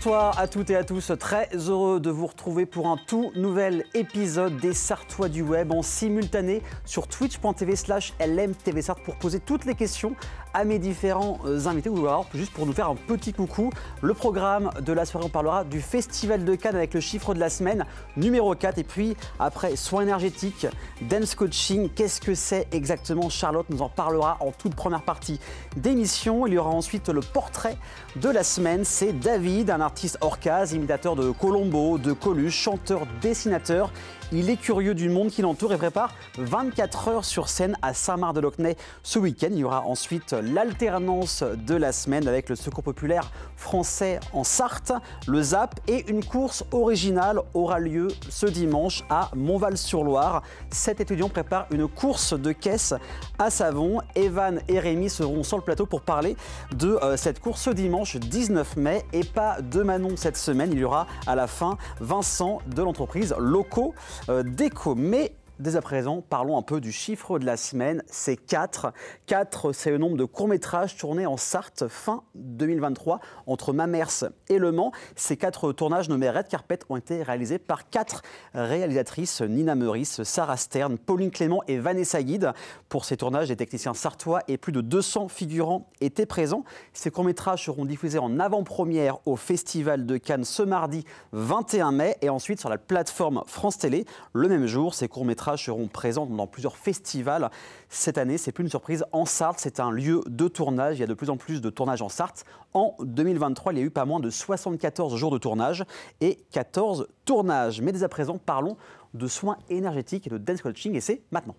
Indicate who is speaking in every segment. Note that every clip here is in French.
Speaker 1: Bonsoir à toutes et à tous, très heureux de vous retrouver pour un tout nouvel épisode des Sartois du Web en simultané sur twitch.tv/LMTVSart pour poser toutes les questions à mes différents invités, ou alors juste pour nous faire un petit coucou. Le programme de la soirée, on parlera du Festival de Cannes avec le chiffre de la semaine numéro 4, et puis après soins énergétiques, dance coaching, qu'est-ce que c'est exactement? Charlotte nous en parlera en toute première partie d'émission. Il y aura ensuite le portrait de la semaine, c'est David, un artiste hors case, imitateur de Colombo, de Coluche, chanteur, dessinateur. Il est curieux du monde qui l'entoure et prépare 24 heures sur scène à Saint-Marc-de-Locnay ce week-end. Il y aura ensuite l'alternance de la semaine avec le Secours populaire français en Sarthe, le ZAP, et une course originale aura lieu ce dimanche à Montval-sur-Loire. 7 étudiants préparent une course de caisse à savon. Evan et Rémi seront sur le plateau pour parler de cette course ce dimanche 19 mai. Et pas de Manon cette semaine, il y aura à la fin Vincent de l'entreprise Locaux Déco. Mais dès à présent, parlons un peu du chiffre de la semaine, c'est 4. 4, c'est le nombre de courts-métrages tournés en Sarthe fin 2023 entre Mamers et Le Mans. Ces 4 tournages nommés Red Carpet ont été réalisés par 4 réalisatrices, Nina Meurice, Sarah Stern, Pauline Clément et Vanessa Guide. Pour ces tournages, des techniciens sartois et plus de 200 figurants étaient présents. Ces courts-métrages seront diffusés en avant-première au Festival de Cannes ce mardi 21 mai et ensuite sur la plateforme France Télé. Le même jour, ces courts-métrages seront présents dans plusieurs festivals. Cette année, c'est plus une surprise en Sarthe, c'est un lieu de tournage. Il y a de plus en plus de tournages en Sarthe. En 2023, il y a eu pas moins de 74 jours de tournage et 14 tournages. Mais dès à présent, parlons de soins énergétiques et de dance coaching, et c'est maintenant.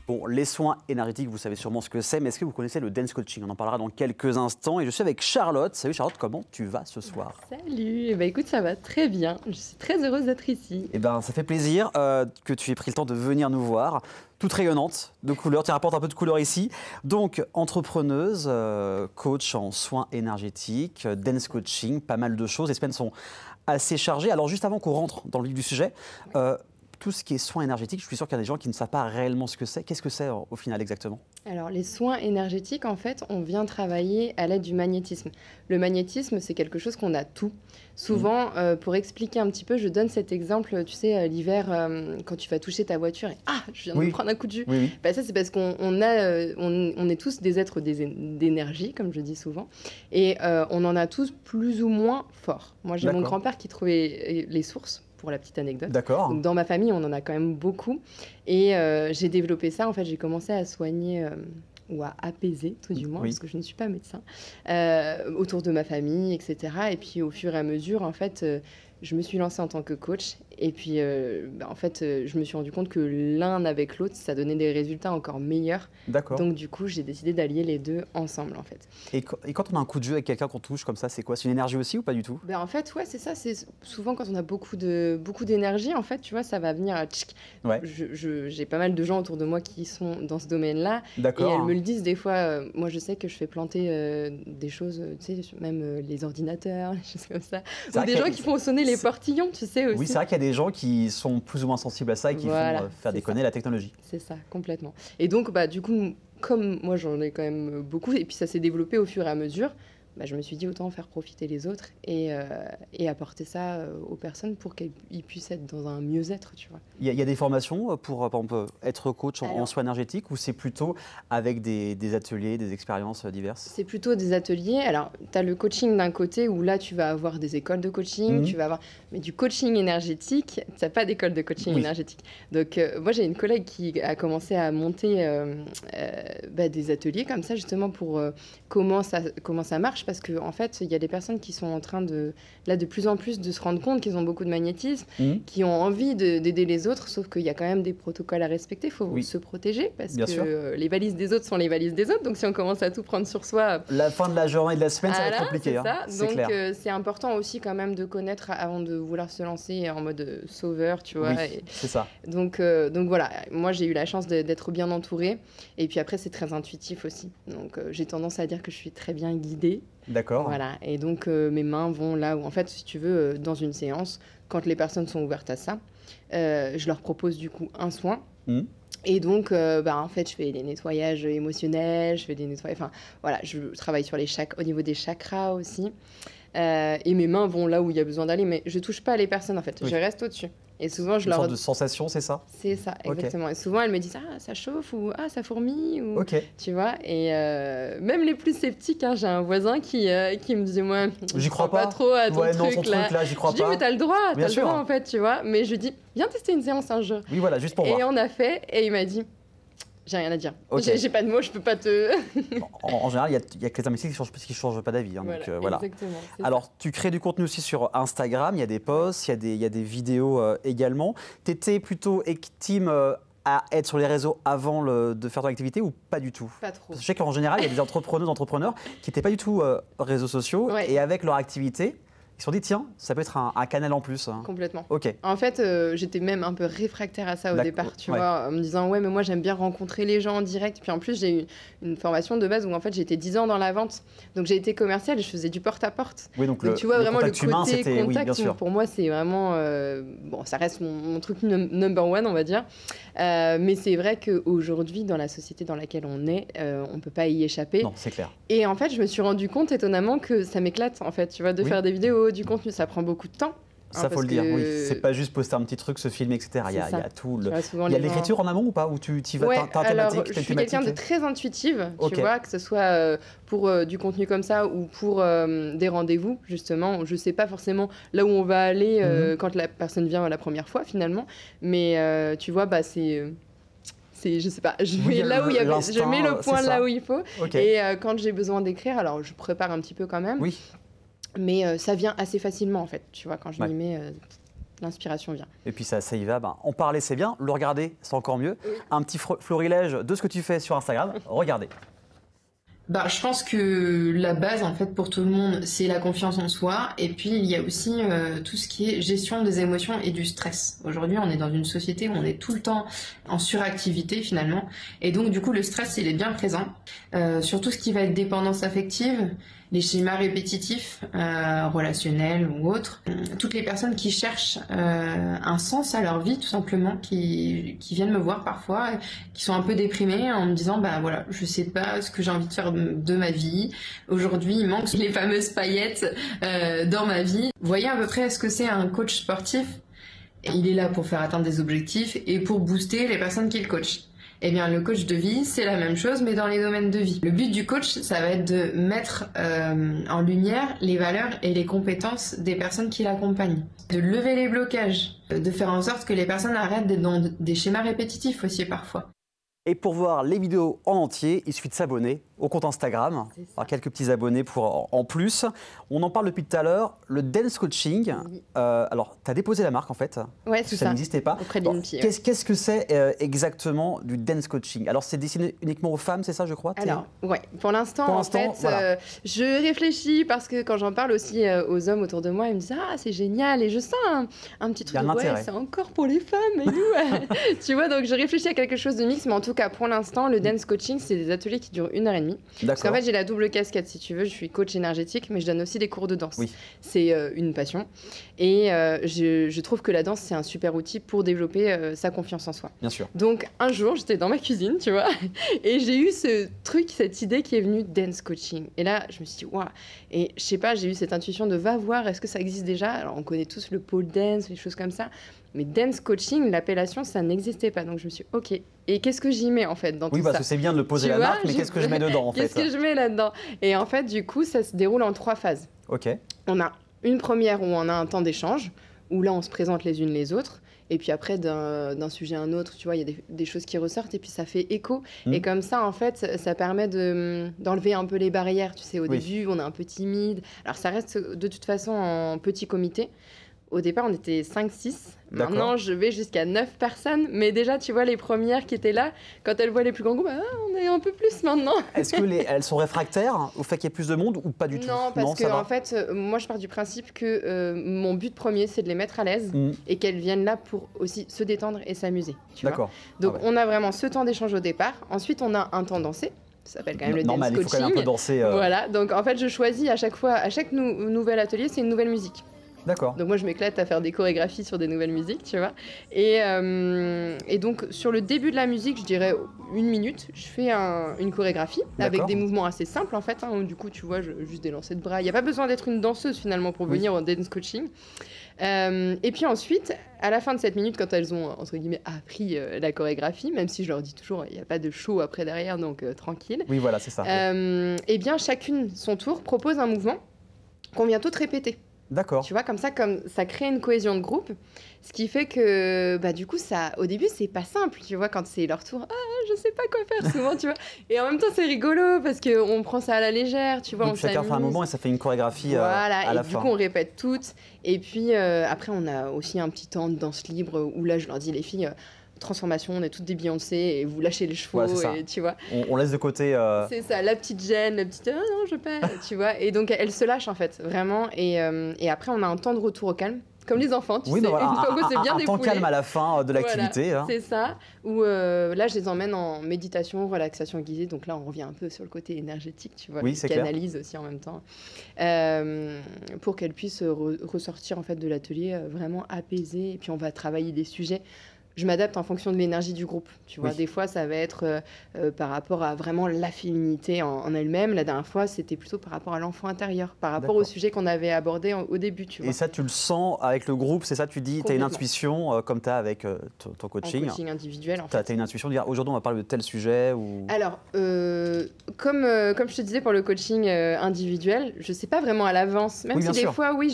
Speaker 1: Bon, les soins énergétiques, vous savez sûrement ce que c'est, mais est-ce que vous connaissez le dance coaching? On en parlera dans quelques instants. Et je suis avec Charlotte. Salut Charlotte, comment tu vas ce soir?
Speaker 2: Salut, écoute, ça va très bien. Je suis très heureuse d'être ici.
Speaker 1: Eh ben, ça fait plaisir que tu aies pris le temps de venir nous voir. Toute rayonnante de couleurs, tu rapportes un peu de couleur ici. Donc, entrepreneuse, coach en soins énergétiques, dance coaching, pas mal de choses. Les semaines sont assez chargées. Alors, juste avant qu'on rentre dans le vif du sujet, tout ce qui est soins énergétiques, je suis sûr qu'il y a des gens qui ne savent pas réellement ce que c'est. Qu'est-ce que c'est au final exactement?
Speaker 2: Alors, les soins énergétiques, en fait, on vient travailler à l'aide du magnétisme. Le magnétisme, c'est quelque chose qu'on a tout. Souvent, pour expliquer un petit peu, je donne cet exemple, tu sais, l'hiver, quand tu vas toucher ta voiture et « Ah, je viens de me prendre un coup de jus
Speaker 1: Oui. »
Speaker 2: Bah, ça, c'est parce qu'on est tous des êtres d'énergie, comme je dis souvent, et on en a tous plus ou moins fort. Moi, j'ai mon grand-père qui trouvait les sources, pour la petite anecdote.
Speaker 1: D'accord.
Speaker 2: Donc, dans ma famille, on en a quand même beaucoup. Et j'ai développé ça. En fait, j'ai commencé à soigner ou à apaiser, tout du moins, parce que je ne suis pas médecin, autour de ma famille, etc. Et puis, au fur et à mesure, en fait, je me suis lancée en tant que coach. Et puis, en fait, je me suis rendu compte que l'un avec l'autre, ça donnait des résultats encore meilleurs.
Speaker 1: D'accord.
Speaker 2: Donc, du coup, j'ai décidé d'allier les deux ensemble, en fait.
Speaker 1: Et quand on a un coup de jeu avec quelqu'un qu'on touche comme ça, c'est quoi? C'est une énergie aussi ou pas du tout?
Speaker 2: Ben, en fait, ouais, c'est ça. C'est souvent quand on a beaucoup d'énergie, en fait, tu vois, ça va venir à tchic.
Speaker 1: Ouais.
Speaker 2: J'ai pas mal de gens autour de moi qui sont dans ce domaine-là.
Speaker 1: D'accord.
Speaker 2: Et elles me le disent des fois. Moi, je sais que je fais planter des choses, tu sais, même les ordinateurs, les choses comme ça. Ou des gens qui font sonner les portillons, tu sais, aussi.
Speaker 1: Oui, c'est vrai qu'il y a des gens qui sont plus ou moins sensibles à ça et qui font faire déconner la technologie. C'est
Speaker 2: ça, complètement. Et donc, bah, du coup, comme moi, j'en ai quand même beaucoup, et puis ça s'est développé au fur et à mesure, bah, je me suis dit autant faire profiter les autres et apporter ça aux personnes pour qu'ils puissent être dans un mieux-être, tu vois.
Speaker 1: Il y a des formations pour par exemple, être coach en soins énergétiques, ou c'est plutôt avec des ateliers, des expériences diverses? C'est
Speaker 2: plutôt des ateliers. Alors, tu as le coaching d'un côté où là, tu vas avoir des écoles de coaching, tu vas avoir... mais du coaching énergétique, tu n'as pas d'école de coaching énergétique. Donc, moi, j'ai une collègue qui a commencé à monter des ateliers comme ça, justement, pour comment ça marche. Parce qu'en fait, il y a des personnes qui sont en train de plus en plus de se rendre compte qu'ils ont beaucoup de magnétisme, qui ont envie d'aider les autres, sauf qu'il y a quand même des protocoles à respecter. Il faut se protéger, parce que les valises des autres sont les valises des autres. Donc, si on commence à tout prendre sur soi... La fin de la journée et de la semaine, ça va être compliqué. C'est clair. Donc, c'est important aussi quand même de connaître avant de vouloir se lancer en mode sauveur, tu vois.
Speaker 1: Oui, c'est ça.
Speaker 2: Donc voilà, moi, j'ai eu la chance d'être bien entourée. Et puis après, c'est très intuitif aussi. Donc, j'ai tendance à dire que je suis très bien guidée.
Speaker 1: D'accord.
Speaker 2: Voilà, et donc mes mains vont là où, en fait, si tu veux, dans une séance, quand les personnes sont ouvertes à ça, je leur propose du coup un soin Et donc, en fait, je fais des nettoyages émotionnels, je fais des nettoyages... Enfin, voilà, je travaille sur au niveau des chakras aussi. Et mes mains vont là où il y a besoin d'aller, mais je touche pas les personnes, en fait. Je reste au-dessus. Et souvent, je
Speaker 1: leur... Une sorte de sensation, c'est ça?
Speaker 2: C'est ça, exactement. Et souvent, elles me disent « Ah, ça chauffe » ou « Ah, ça fourmille » ou... Tu vois, et même les plus sceptiques, hein, j'ai un voisin qui me disait « Moi,
Speaker 1: j'y crois pas
Speaker 2: trop à ton truc là.
Speaker 1: J'y crois pas. »
Speaker 2: Je dis « Mais t'as le droit, en fait, tu vois. » Mais je dis « Viens tester une séance un jour. »
Speaker 1: Oui, voilà, juste pour voir.
Speaker 2: Et on a fait, et il m'a dit « J'ai rien à dire. J'ai pas de mots, je peux pas te... »
Speaker 1: En général, il y a que les imbéciles qui changent pas d'avis. Hein,
Speaker 2: voilà, exactement.
Speaker 1: Alors, tu crées du contenu aussi sur Instagram, il y a des posts, il y a des vidéos également. Tu étais plutôt team à être sur les réseaux avant de faire ton activité ou pas du tout?
Speaker 2: Pas trop.
Speaker 1: Parce que je sais qu'en général, il y a des entrepreneurs qui n'étaient pas du tout réseaux sociaux et avec leur activité, ils se sont dit, tiens, ça peut être un canal en plus.
Speaker 2: Complètement.
Speaker 1: Ok.
Speaker 2: En fait, j'étais même un peu réfractaire à ça au départ, tu vois, en me disant, ouais, mais moi, j'aime bien rencontrer les gens en direct. Puis en plus, j'ai eu une formation de base où en fait, j'étais 10 ans dans la vente. Donc, j'ai été commerciale et je faisais du porte-à-porte.
Speaker 1: Oui, donc
Speaker 2: tu vois, vraiment, le côté
Speaker 1: humain,
Speaker 2: contact,
Speaker 1: bien sûr.
Speaker 2: Pour moi, c'est vraiment... bon, ça reste mon truc number one, on va dire. Mais c'est vrai qu'aujourd'hui, dans la société dans laquelle on est, on ne peut pas y échapper.
Speaker 1: Non, c'est clair.
Speaker 2: Et en fait, je me suis rendu compte, étonnamment, que ça m'éclate, en fait, tu vois, de faire des vidéos, du contenu. Ça prend beaucoup de temps.
Speaker 1: Ça, faut le dire, oui. C'est pas juste poster un petit truc, se filmer, etc. Il y a tout le... Il y a l'écriture en amont ou pas? Ou tu vas, t'as une thématique?
Speaker 2: Je suis quelqu'un de très intuitive, tu vois, que ce soit pour du contenu comme ça ou pour des rendez-vous, justement. Je sais pas forcément là où on va aller quand la personne vient la première fois, finalement. Mais tu vois, je sais pas, je mets le point là où il faut. Et quand j'ai besoin d'écrire, alors je prépare un petit peu quand même.
Speaker 1: Oui.
Speaker 2: Mais ça vient assez facilement, en fait. Tu vois, quand je m'y mets, l'inspiration vient.
Speaker 1: Et puis ça y va. En parler, c'est bien. Le regarder, c'est encore mieux. Oui. Un petit florilège de ce que tu fais sur Instagram. Regardez.
Speaker 3: Je pense que la base, en fait, pour tout le monde, c'est la confiance en soi. Et puis, il y a aussi tout ce qui est gestion des émotions et du stress. Aujourd'hui, on est dans une société où on est tout le temps en suractivité, finalement. Et donc, du coup, le stress, il est bien présent. Sur tout ce qui va être dépendance affective, les schémas répétitifs, relationnels ou autres. Toutes les personnes qui cherchent un sens à leur vie, tout simplement, qui viennent me voir parfois, qui sont un peu déprimées en me disant, voilà, je sais pas ce que j'ai envie de faire de ma vie. Aujourd'hui, il manque les fameuses paillettes dans ma vie. Vous voyez à peu près ce que c'est un coach sportif? Il est là pour faire atteindre des objectifs et pour booster les personnes qu'il coach. Eh bien, le coach de vie, c'est la même chose, mais dans les domaines de vie. Le but du coach, ça va être de mettre en lumière les valeurs et les compétences des personnes qui l'accompagnent. De lever les blocages, de faire en sorte que les personnes arrêtent d'être dans des schémas répétitifs aussi parfois.
Speaker 1: Et pour voir les vidéos en entier, il suffit de s'abonner au compte Instagram. Alors, quelques petits abonnés en plus. On en parle depuis tout à l'heure, le dance coaching. Oui. Alors, tu as déposé la marque en fait.
Speaker 2: Oui, c'est ça.
Speaker 1: Ça n'existait pas.
Speaker 2: Auprès d'Inpi.
Speaker 1: Qu'est-ce que c'est exactement du dance coaching? Alors, c'est destiné uniquement aux femmes, c'est ça, je crois?
Speaker 2: Alors, ouais. Pour l'instant, en fait, voilà. Je réfléchis parce que quand j'en parle aussi aux hommes autour de moi, ils me disent « Ah, c'est génial !» Et je sens un petit truc de « Ouais, c'est encore pour les femmes et nous !» Tu vois, donc je réfléchis à quelque chose de mix, mais en tout cas, pour l'instant, le dance coaching, c'est des ateliers qui durent 1h30. Parce qu'en fait, j'ai la double casquette, si tu veux. Je suis coach énergétique, mais je donne aussi des cours de danse. Oui. C'est une passion. Et je trouve que la danse, c'est un super outil pour développer sa confiance en soi.
Speaker 1: Bien sûr.
Speaker 2: Donc, un jour, j'étais dans ma cuisine, tu vois, et j'ai eu ce truc, cette idée qui est venue dance coaching. Et là, je me suis dit, waouh. Et je sais pas, j'ai eu cette intuition de va voir, est-ce que ça existe déjà? Alors, on connaît tous le pole dance, des choses comme ça. Mais dance coaching, l'appellation, ça n'existait pas. Donc je me suis dit, ok, et qu'est-ce que j'y mets en fait dans tout ça?
Speaker 1: Oui, parce que c'est bien de le poser la marque, mais qu'est-ce que je mets dedans en fait?
Speaker 2: Qu'est-ce que je mets là-dedans? Et en fait, du coup, ça se déroule en 3 phases.
Speaker 1: Ok.
Speaker 2: On a une première où on a un temps d'échange, où là, on se présente les unes les autres. Et puis après, d'un sujet à un autre, tu vois, il y a des choses qui ressortent et puis ça fait écho. Et comme ça, en fait, ça permet d'enlever un peu les barrières. Tu sais, au début, on est un peu timide. Alors, ça reste de toute façon en petit comité. Au départ, on était 5-6. Maintenant, je vais jusqu'à 9 personnes. Mais déjà, tu vois, les premières qui étaient là, quand elles voient les plus grands groupes, on est un peu plus maintenant.
Speaker 1: Est-ce qu'elles sont réfractaires au fait qu'il y ait plus de monde ou pas du tout?
Speaker 2: Non, parce que en fait, moi, je pars du principe que mon but premier, c'est de les mettre à l'aise et qu'elles viennent là pour aussi se détendre et s'amuser.
Speaker 1: D'accord.
Speaker 2: Donc, on a vraiment ce temps d'échange au départ. Ensuite, on a un temps dansé. Ça s'appelle quand même le dance coaching.
Speaker 1: Il faut quand même un peu danser.
Speaker 2: Voilà, donc en fait, je choisis à chaque fois, à chaque nouvel atelier, c'est une nouvelle musique.
Speaker 1: D'accord.
Speaker 2: Donc moi, je m'éclate à faire des chorégraphies sur des nouvelles musiques, tu vois. Et donc, sur le début de la musique, je dirais 1 minute, je fais une chorégraphie avec des mouvements assez simples, en fait. Hein, où, du coup, tu vois, juste des lancers de bras. Il n'y a pas besoin d'être une danseuse, finalement, pour venir au dance coaching. Et puis ensuite, à la fin de cette minute, quand elles ont, entre guillemets, appris la chorégraphie, même si je leur dis toujours, il n'y a pas de show après derrière, donc tranquille.
Speaker 1: Oui, voilà, c'est ça.
Speaker 2: Eh bien, chacune son tour propose un mouvement qu'on vient toutes répéter.
Speaker 1: D'accord.
Speaker 2: Tu vois, comme ça crée une cohésion de groupe, ce qui fait que, du coup, au début, c'est pas simple, tu vois, quand c'est leur tour, je sais pas quoi faire souvent, tu vois. Et en même temps, c'est rigolo parce qu'on prend ça à la légère, tu vois, on
Speaker 1: chacun
Speaker 2: s'amuse.
Speaker 1: fait un moment et ça fait une chorégraphie
Speaker 2: voilà,
Speaker 1: à la
Speaker 2: et
Speaker 1: fin.
Speaker 2: du coup, on répète toutes. Et puis, après, on a aussi un petit temps de danse libre où là, je leur dis, les filles, transformation, on est toutes des Beyoncé et vous lâchez les chevaux,
Speaker 1: Ouais,
Speaker 2: et tu vois.
Speaker 1: On laisse de côté...
Speaker 2: C'est ça, la petite gêne, la petite non, je perds, tu vois. Et donc, elles se lâchent en fait, vraiment. Et après, on a un temps de retour au calme, comme les enfants, tu sais.
Speaker 1: Voilà,
Speaker 2: Une fois que c'est bien
Speaker 1: un temps
Speaker 2: défoulé.
Speaker 1: calme à la fin de l'activité.
Speaker 2: Voilà,
Speaker 1: hein.
Speaker 2: c'est ça. Où là, je les emmène en méditation, relaxation guidée. Donc là, on revient un peu sur le côté énergétique, tu vois.
Speaker 1: Oui, c'est clair.
Speaker 2: Canalise aussi en même temps. Pour qu'elles puissent ressortir en fait de l'atelier vraiment apaisées. Et puis, on va travailler des sujets. Je m'adapte en fonction de l'énergie du groupe. Tu vois, des fois, ça va être par rapport à vraiment la féminité en elle-même. La dernière fois, c'était plutôt par rapport à l'enfant intérieur, par rapport au sujet qu'on avait abordé au début. Tu vois.
Speaker 1: Et ça, tu le sens avec le groupe, c'est ça, tu dis, tu as une intuition comme tu as avec ton coaching.
Speaker 2: En coaching individuel, en
Speaker 1: fait. Tu as une intuition de dire, aujourd'hui, on va parler de tel sujet ou...
Speaker 2: Alors, comme je te disais pour le coaching individuel, je ne sais pas vraiment à l'avance. Même si des fois, oui,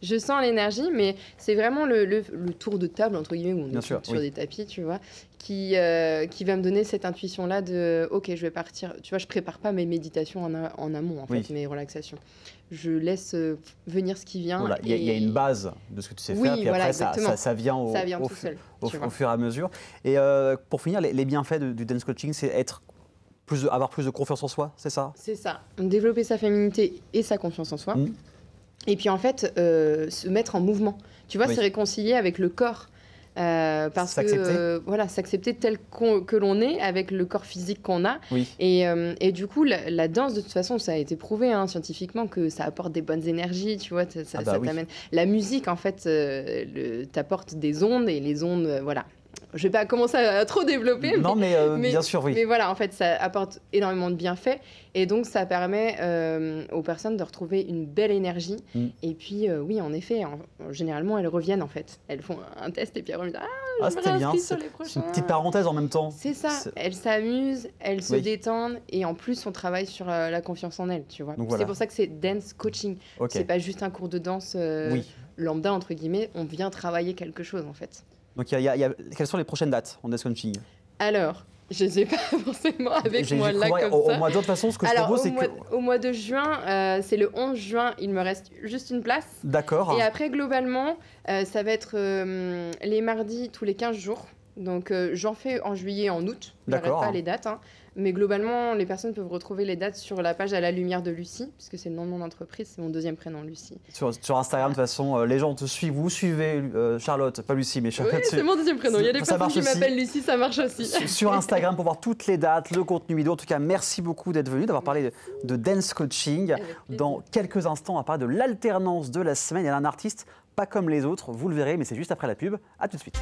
Speaker 2: je sens l'énergie, mais c'est vraiment le tour de table, entre guillemets, où on est sur des tapis, tu vois, qui va me donner cette intuition-là de « Ok, je vais partir ». Tu vois, je ne prépare pas mes méditations en amont, en fait, mes relaxations. Je laisse venir ce qui vient.
Speaker 1: Voilà, il y a une base de ce que tu sais faire, puis après, ça vient au fur et à mesure. Et pour finir, les bienfaits du dance coaching, c'est avoir plus de confiance en soi, c'est ça? C'est ça.
Speaker 2: Développer sa féminité et sa confiance en soi. Et puis, en fait, se mettre en mouvement. Tu vois, se réconcilier avec le corps. Parce que s'accepter tel que l'on est avec le corps physique qu'on a. Et du coup, la danse, de toute façon, ça a été prouvé scientifiquement que ça apporte des bonnes énergies, tu vois, ça t'amène. La musique, en fait, t'apporte des ondes, et les ondes, voilà. Je vais pas commencer à trop développer.
Speaker 1: Non, mais bien sûr, oui.
Speaker 2: Mais voilà, en fait, ça apporte énormément de bienfaits. Et donc, ça permet aux personnes de retrouver une belle énergie. Et puis, oui, en effet, généralement, elles reviennent, en fait. Elles font un test et puis elles reviennent.
Speaker 1: C'était bien, c'est une petite parenthèse en même temps.
Speaker 2: C'est ça. Elles s'amusent, elles se détendent. Et en plus, on travaille sur la confiance en elles, tu vois. C'est pour ça que c'est dance coaching. C'est pas juste un cours de danse lambda, entre guillemets. On vient travailler quelque chose, en fait.
Speaker 1: Donc, quelles sont les prochaines dates en dance coaching?
Speaker 2: Alors, je ne sais pas forcément avec moi là comme ça.
Speaker 1: Au mois de toute façon, ce que je propose, c'est que...
Speaker 2: Au mois de juin, c'est le 11 juin, il me reste juste une place.
Speaker 1: D'accord.
Speaker 2: Et après, globalement, ça va être les mardis tous les 15 jours. Donc, j'en fais en juillet et en août. Je n'arrête pas les dates. Mais globalement, les personnes peuvent retrouver les dates sur la page À la lumière de Lucie, puisque c'est le nom de mon entreprise, c'est mon deuxième prénom, Lucie.
Speaker 1: Sur Instagram, de toute façon, les gens te suivent. Vous suivez Charlotte, pas Lucie, mais Charlotte.
Speaker 2: Oui, c'est mon deuxième prénom. Il y a des personnes qui m'appellent Lucie, ça marche aussi.
Speaker 1: Sur Instagram, pour voir toutes les dates, le contenu vidéo. En tout cas, merci beaucoup d'être venu, d'avoir parlé de dance coaching. Dans quelques instants, on va parler de l'alternance de la semaine. Il y a un artiste pas comme les autres, vous le verrez, mais c'est juste après la pub. À tout de suite.